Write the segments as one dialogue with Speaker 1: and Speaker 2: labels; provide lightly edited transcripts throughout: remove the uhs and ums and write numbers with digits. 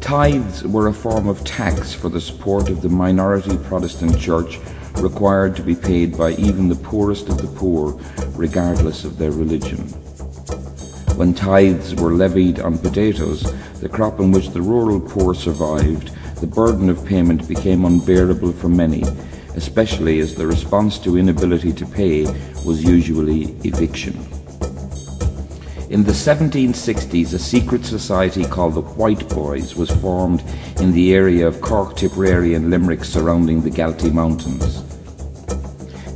Speaker 1: Tithes were a form of tax for the support of the minority Protestant church, required to be paid by even the poorest of the poor, regardless of their religion. When tithes were levied on potatoes, the crop on which the rural poor survived, the burden of payment became unbearable for many, especially as the response to inability to pay was usually eviction. In the 1760s, a secret society called the Whiteboys was formed in the area of Cork, Tipperary and Limerick surrounding the Galtee Mountains.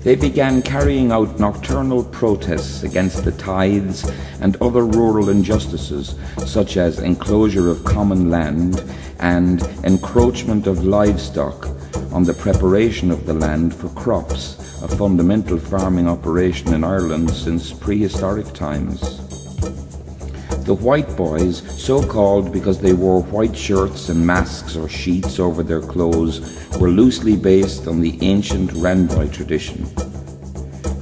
Speaker 1: They began carrying out nocturnal protests against the tithes and other rural injustices, such as enclosure of common land and encroachment of livestock on the preparation of the land for crops, a fundamental farming operation in Ireland since prehistoric times. The Whiteboys, so called because they wore white shirts and masks or sheets over their clothes, were loosely based on the ancient Randboy tradition.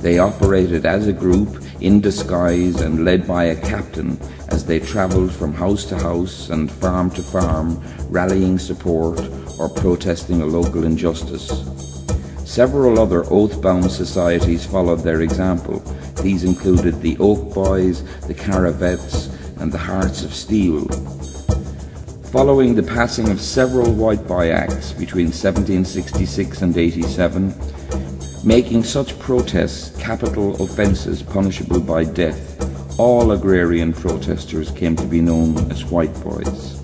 Speaker 1: They operated as a group, in disguise and led by a captain, as they travelled from house to house and farm to farm, rallying support or protesting a local injustice. Several other oath-bound societies followed their example. These included the Oak Boys, the Caravets, and the Hearts of Steel. Following the passing of several Whiteboy Acts between 1766 and 87, making such protests capital offences punishable by death, all agrarian protesters came to be known as Whiteboys.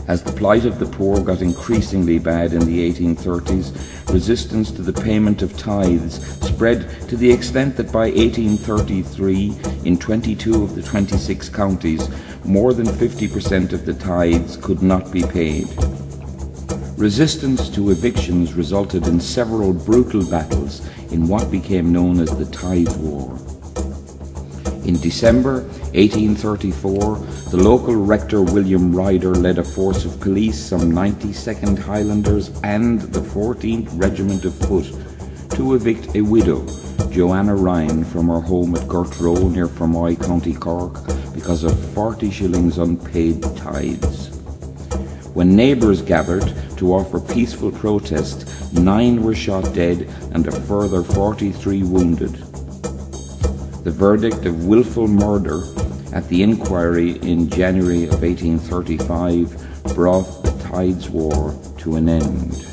Speaker 1: As the plight of the poor got increasingly bad in the 1830s, resistance to the payment of tithes spread to the extent that by 1833, in 22 of the 26 counties, more than 50% of the tithes could not be paid. Resistance to evictions resulted in several brutal battles in what became known as the Tithe War. In December 1834, the local rector William Ryder led a force of police, some 92nd Highlanders and the 14th Regiment of Foot to evict a widow, Joanna Ryan, from her home at Gertrow near Fermoy, County Cork, because of 40 shillings unpaid tithes. When neighbours gathered to offer peaceful protest, 9 were shot dead and a further 43 wounded. The verdict of willful murder at the inquiry in January of 1835 brought the Tithes War to an end.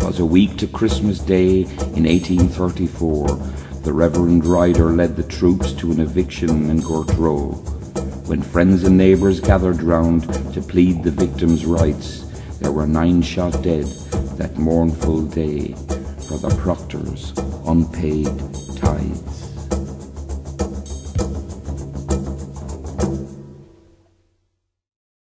Speaker 1: 'Twas a week to Christmas Day in 1834. The Reverend Ryder led the troops to an eviction in Gertrow. When friends and neighbours gathered round to plead the victims' rights, there were 9 shot dead that mournful day for the proctor's unpaid tithes.